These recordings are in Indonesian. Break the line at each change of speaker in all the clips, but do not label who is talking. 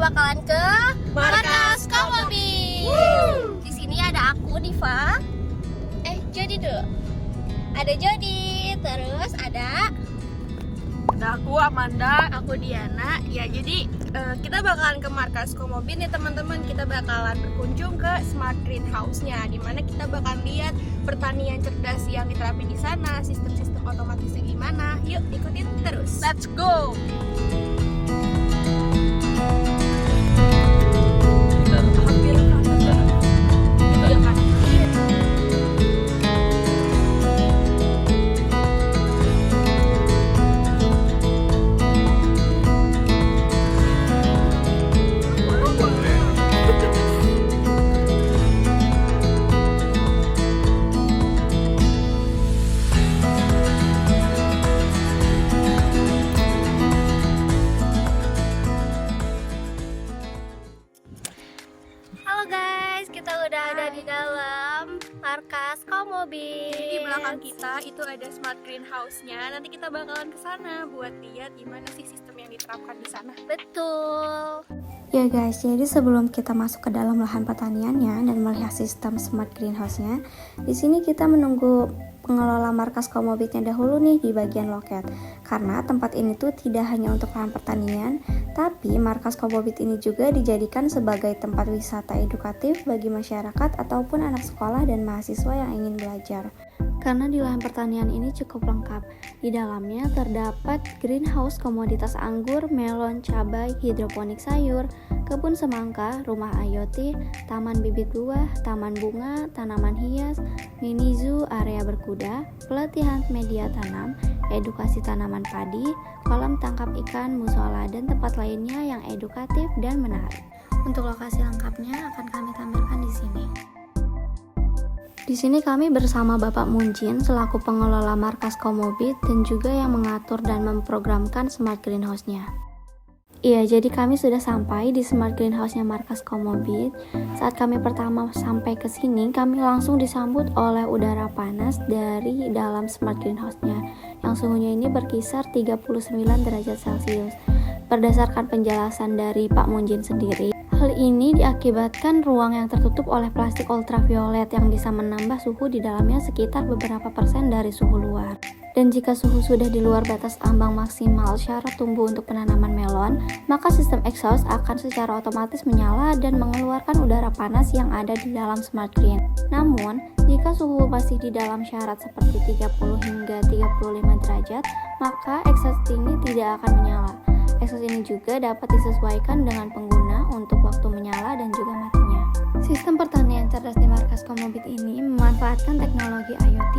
bakalan ke Markas Komobi. Di sini ada aku Diva. Jody dulu. Ada Jody, terus ada
aku Amanda, aku Diana. Ya, jadi kita bakalan ke Markas Komobi nih teman-teman. Kita bakalan berkunjung ke Smart Greenhouse-nya, dimana kita bakalan lihat pertanian cerdas yang diterapin di sana, sistem-sistem otomatisnya gimana. Yuk ikutin terus. Let's go.
Halo guys, kita udah ada di dalam Markas Komobi.
Jadi di belakang kita itu ada Smart Greenhouse-nya. Nanti kita bakalan ke sana buat lihat gimana sih sistem yang diterapkan di sana.
Betul.
Ya guys, jadi sebelum kita masuk ke dalam lahan pertaniannya dan melihat sistem smart greenhouse-nya, di sini kita menunggu pengelola Markas Komobitnya dahulu nih di bagian loket. Karena tempat ini tuh tidak hanya untuk lahan pertanian, tapi Markas Komobit ini juga dijadikan sebagai tempat wisata edukatif bagi masyarakat ataupun anak sekolah dan mahasiswa yang ingin belajar. Karena di lahan pertanian ini cukup lengkap. Di dalamnya terdapat greenhouse komoditas anggur, melon, cabai, hidroponik sayur, kebun semangka, rumah IoT, taman bibit buah, taman bunga, tanaman hias, mini zoo, area berkuda, pelatihan media tanam, edukasi tanaman padi, kolam tangkap ikan, musola, dan tempat lainnya yang edukatif dan menarik. Untuk lokasi lengkapnya akan kami tampilkan di sini. Di sini kami bersama Bapak Munjin selaku pengelola Markas Komobit dan juga yang mengatur dan memprogramkan Smart Greenhouse-nya. Iya, jadi kami sudah sampai di Smart Greenhouse-nya Markas Komobit. Saat kami pertama sampai ke sini, kami langsung disambut oleh udara panas dari dalam Smart Greenhouse-nya yang suhunya ini berkisar 39 derajat Celcius. Berdasarkan penjelasan dari Pak Munjin sendiri, hal ini diakibatkan ruang yang tertutup oleh plastik ultraviolet yang bisa menambah suhu di dalamnya sekitar beberapa persen dari suhu luar. Dan jika suhu sudah di luar batas ambang maksimal syarat tumbuh untuk penanaman melon, maka sistem exhaust akan secara otomatis menyala dan mengeluarkan udara panas yang ada di dalam Smart Green. Namun, jika suhu masih di dalam syarat seperti 30 hingga 35 derajat, maka exhaust ini tidak akan menyala. Exhaust ini juga dapat disesuaikan dengan pengguna untuk waktu menyala dan juga matinya. Sistem pertanian cerdas di Markas Komobit ini memanfaatkan teknologi IoT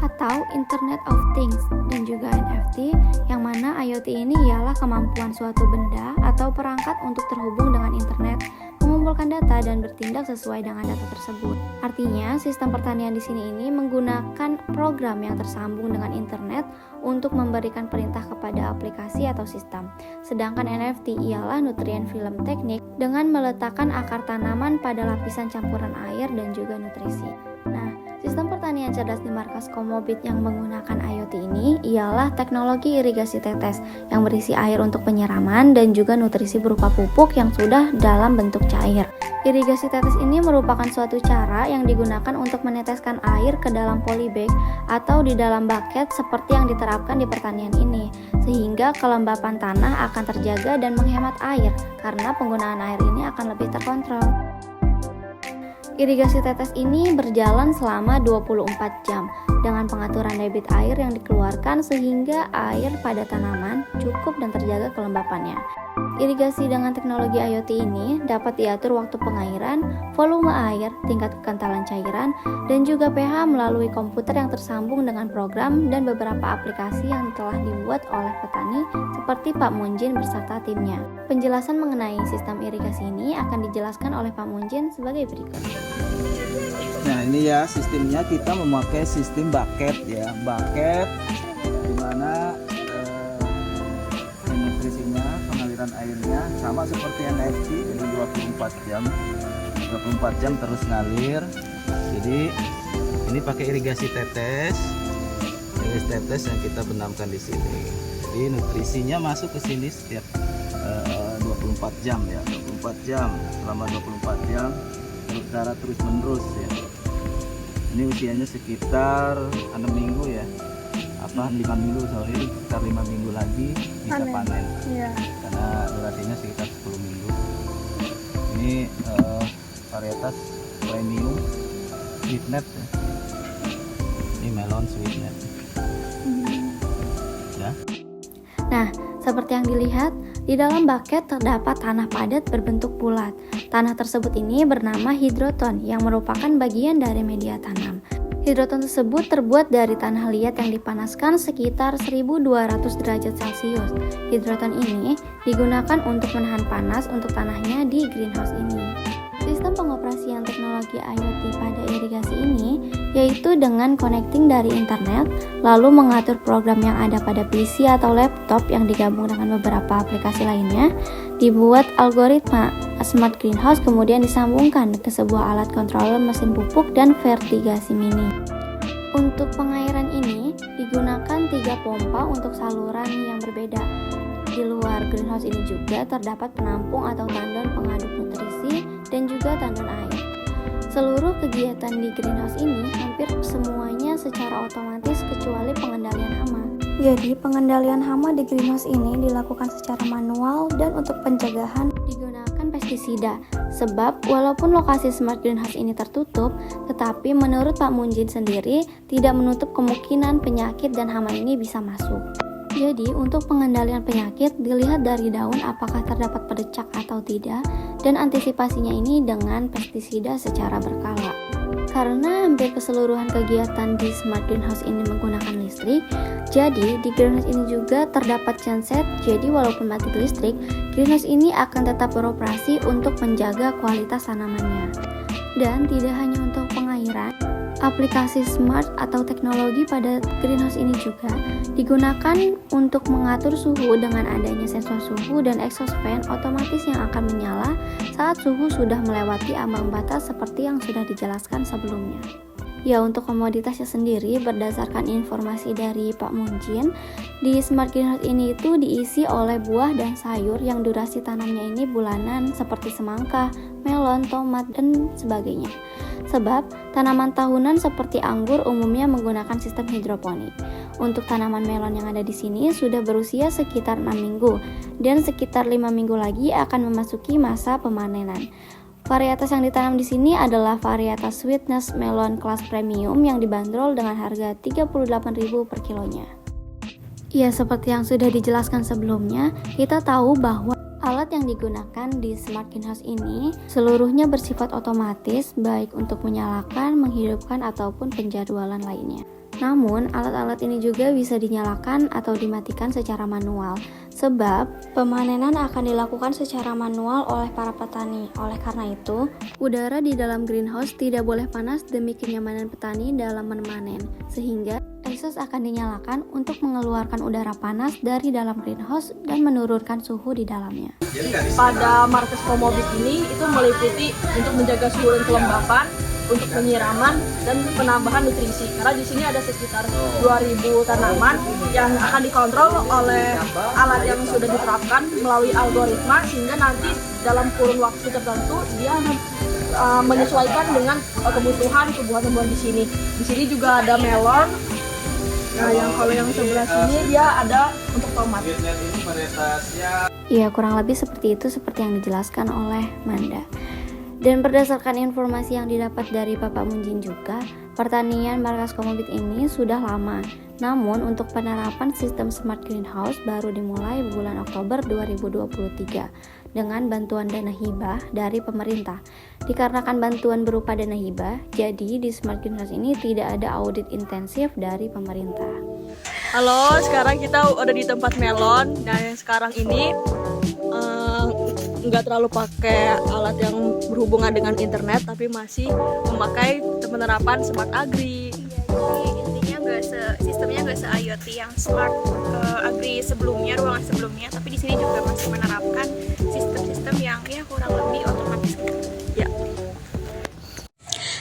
atau Internet of Things dan juga NFT, yang mana IoT ini ialah kemampuan suatu benda atau perangkat untuk terhubung dengan internet, mengumpulkan data dan bertindak sesuai dengan data tersebut. Artinya, sistem pertanian di sini ini menggunakan program yang tersambung dengan internet untuk memberikan perintah kepada aplikasi atau sistem. Sedangkan NFT ialah nutrien film teknik dengan meletakkan akar tanaman pada lapisan campuran air dan juga nutrisi. Nah, sistem pertanian cerdas di Markas Komobit yang menggunakan IoT ini ialah teknologi irigasi tetes yang berisi air untuk penyiraman dan juga nutrisi berupa pupuk yang sudah dalam bentuk cair. Irigasi tetes ini merupakan suatu cara yang digunakan untuk meneteskan air ke dalam polybag atau di dalam bucket seperti yang diterapkan di pertanian ini, sehingga kelembapan tanah akan terjaga dan menghemat air karena penggunaan air ini akan lebih terkontrol. Irigasi tetes ini berjalan selama 24 jam dengan pengaturan debit air yang dikeluarkan sehingga air pada tanaman cukup dan terjaga kelembapannya. Irigasi dengan teknologi IoT ini dapat diatur waktu pengairan, volume air, tingkat kekentalan cairan, dan juga pH melalui komputer yang tersambung dengan program dan beberapa aplikasi yang telah dibuat oleh petani seperti Pak Munjin beserta timnya. Penjelasan mengenai sistem irigasi ini akan dijelaskan oleh Pak Munjin sebagai berikut.
Nah, ini ya sistemnya, kita memakai sistem bucket ya, bucket dimana nutrisinya, pengaliran airnya sama seperti NFT, jadi 24 jam terus ngalir. Jadi ini pakai irigasi tetes yang kita benamkan di sini. Jadi nutrisinya masuk ke sini setiap 24 jam ya, 24 jam. Selama 24 jam secara terus menerus ya. Ini usianya sekitar 6 minggu ya. 5 minggu, sekitar 5 minggu lagi bisa panen.
Iya.
Karena durasinya sekitar 10 minggu. Ini varietas premium sweetnet ya. Ini melon sweetnet ya.
Nah, seperti yang dilihat, di dalam bucket terdapat tanah padat berbentuk bulat. Tanah tersebut ini bernama hidroton yang merupakan bagian dari media tanam. Hidroton tersebut terbuat dari tanah liat yang dipanaskan sekitar 1200 derajat Celcius. Hidroton ini digunakan untuk menahan panas untuk tanahnya di greenhouse ini. Sistem pengoperasian teknologi IoT pada irigasi ini yaitu dengan connecting dari internet, lalu mengatur program yang ada pada PC atau laptop yang digabung dengan beberapa aplikasi lainnya, dibuat algoritma smart greenhouse kemudian disambungkan ke sebuah alat controller mesin pupuk dan vertigasi mini. Untuk pengairan ini digunakan 3 pompa untuk saluran yang berbeda. Di luar greenhouse ini juga terdapat penampung atau tandon pengaduk nutrisi dan juga tandon air. Seluruh kegiatan di greenhouse ini hampir semuanya secara otomatis kecuali pengendalian hama. Jadi pengendalian hama di greenhouse ini dilakukan secara manual dan untuk pencegahan digunakan pestisida. Sebab walaupun lokasi smart greenhouse ini tertutup, tetapi menurut Pak Munjin sendiri tidak menutup kemungkinan penyakit dan hama ini bisa masuk. Jadi untuk pengendalian penyakit dilihat dari daun apakah terdapat pedecak atau tidak, dan antisipasinya ini dengan pestisida secara berkala. Karena hampir keseluruhan kegiatan di smart greenhouse ini menggunakan listrik, jadi di greenhouse ini juga terdapat genset. Jadi walaupun mati listrik, greenhouse ini akan tetap beroperasi untuk menjaga kualitas tanamannya. Dan tidak hanya untuk pengairan, aplikasi smart atau teknologi pada greenhouse ini juga digunakan untuk mengatur suhu dengan adanya sensor suhu dan exhaust fan otomatis yang akan menyala saat suhu sudah melewati ambang batas seperti yang sudah dijelaskan sebelumnya. Ya, untuk komoditasnya sendiri berdasarkan informasi dari Pak Munjin, di smart greenhouse ini itu diisi oleh buah dan sayur yang durasi tanamnya ini bulanan seperti semangka, melon, tomat, dan sebagainya. Sebab tanaman tahunan seperti anggur umumnya menggunakan sistem hidroponik. Untuk tanaman melon yang ada di sini sudah berusia sekitar 6 minggu dan sekitar 5 minggu lagi akan memasuki masa pemanenan. Varietas yang ditanam di sini adalah varietas sweetness melon kelas premium yang dibanderol dengan harga 38.000 per kilonya. Ya, seperti yang sudah dijelaskan sebelumnya, kita tahu bahwa alat yang digunakan di smart greenhouse ini seluruhnya bersifat otomatis, baik untuk menyalakan, menghidupkan, ataupun penjadwalan lainnya. Namun, alat-alat ini juga bisa dinyalakan atau dimatikan secara manual, sebab pemanenan akan dilakukan secara manual oleh para petani. Oleh karena itu, udara di dalam greenhouse tidak boleh panas demi kenyamanan petani dalam memanen, sehingga exhaust akan dinyalakan untuk mengeluarkan udara panas dari dalam greenhouse dan menurunkan suhu di dalamnya.
Pada markas Komobit ini itu meliputi untuk menjaga suhu dan kelembapan, untuk penyiraman dan penambahan nutrisi. Karena di sini ada sekitar 2.000 tanaman yang akan dikontrol oleh alat yang sudah diterapkan melalui algoritma, sehingga nanti dalam kurun waktu tertentu dia menyesuaikan dengan kebutuhan tumbuhan-tumbuhan di sini. Di sini juga ada melon. Nah, kalau yang sebelah sini dia ada untuk tomat.
Ya, kurang lebih seperti itu, seperti yang dijelaskan oleh Manda. Dan berdasarkan informasi yang didapat dari Bapak Munjin juga, pertanian markas Komobit ini sudah lama. Namun untuk penerapan sistem smart greenhouse baru dimulai bulan Oktober 2023 dengan bantuan dana hibah dari pemerintah. Dikarenakan bantuan berupa dana hibah, jadi di smart greenhouse ini tidak ada audit intensif dari pemerintah.
Halo, sekarang kita udah di tempat melon. Nah, yang sekarang ini nggak terlalu pakai alat yang berhubungan dengan internet, tapi masih memakai penerapan smart agri.
Jadi intinya sistemnya nggak se-IoT yang smart agri sebelumnya, ruangan sebelumnya, tapi di sini juga masih menerapkan sistem-sistem yang ya kurang lebih otomatis gitu.
Ya.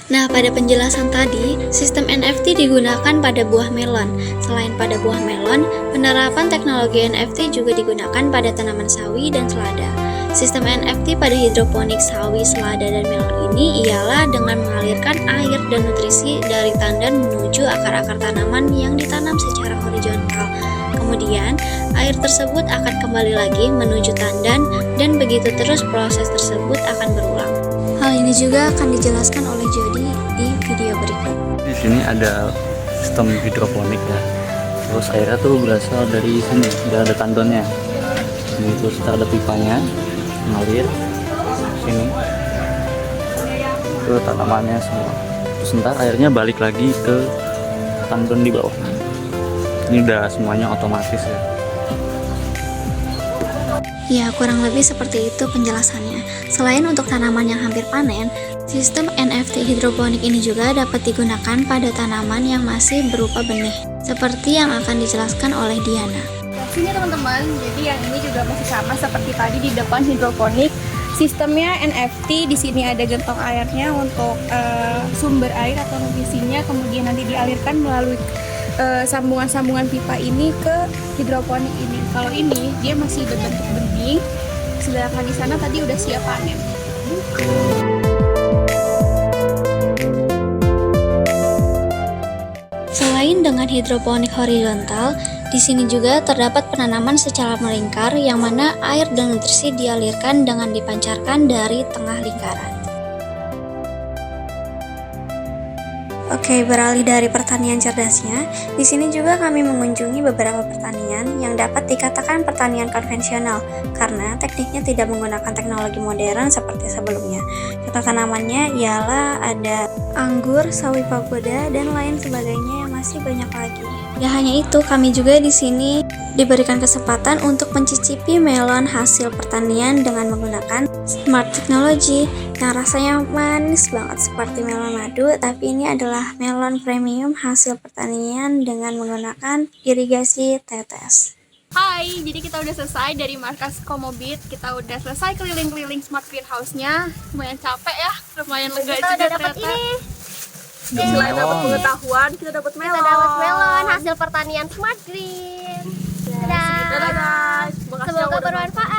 Nah, pada penjelasan tadi, sistem NFT digunakan pada buah melon. Selain pada buah melon, penerapan teknologi NFT juga digunakan pada tanaman sawi dan selada. Sistem NFT pada hidroponik sawi, selada, dan melon ini ialah dengan mengalirkan air dan nutrisi dari tandan menuju akar-akar tanaman yang ditanam secara horizontal. Kemudian, air tersebut akan kembali lagi menuju tandan dan begitu terus proses tersebut akan berulang. Hal ini juga akan dijelaskan oleh Jody di video berikut.
Di sini ada sistem hidroponik ya. Terus airnya tuh berasal dari sini, udah ada tandonnya. Ini terus kita ada pipanya mengalir sini ke tanamannya semua. Terus ntar airnya balik lagi ke tandon di bawah. Ini udah semuanya otomatis ya.
Ya, kurang lebih seperti itu penjelasannya. Selain untuk tanaman yang hampir panen, sistem NFT hidroponik ini juga dapat digunakan pada tanaman yang masih berupa benih, seperti yang akan dijelaskan oleh Diana.
Sini teman-teman, jadi yang ini juga masih sama seperti tadi di depan hidroponik. Sistemnya NFT, di sini ada gentong airnya untuk sumber air atau nutrisinya, kemudian nanti dialirkan melalui sambungan-sambungan pipa ini ke hidroponik ini. Kalau ini dia masih berbentuk bening, sedangkan di sana tadi udah siap panen.
Selain dengan hidroponik horizontal, di sini juga terdapat penanaman secara melingkar yang mana air dan nutrisi dialirkan dengan dipancarkan dari tengah lingkaran. Oke, beralih dari pertanian cerdasnya, di sini juga kami mengunjungi beberapa pertanian yang dapat dikatakan pertanian konvensional karena tekniknya tidak menggunakan teknologi modern seperti sebelumnya. Contoh tanamannya ialah ada anggur, sawi pagoda, dan lain sebagainya yang masih banyak lagi. Ya hanya itu, kami juga di sini diberikan kesempatan untuk mencicipi melon hasil pertanian dengan menggunakan smart technology yang rasanya manis banget seperti melon madu, tapi ini adalah melon premium hasil pertanian dengan menggunakan irigasi tetes.
Hai, jadi kita udah selesai dari markas Komobit. Kita udah selesai keliling-keliling smart greenhouse-nya. Lumayan capek ya, lumayan lega juga
Kita dapat
ternyata.
ini.
Selain dapat pengetahuan, kita dapat melon.
Kita dapat melon hasil pertanian Smart Green. Dadah.
Dadah guys. Makasih
Semoga
yang udah
bermanfaat.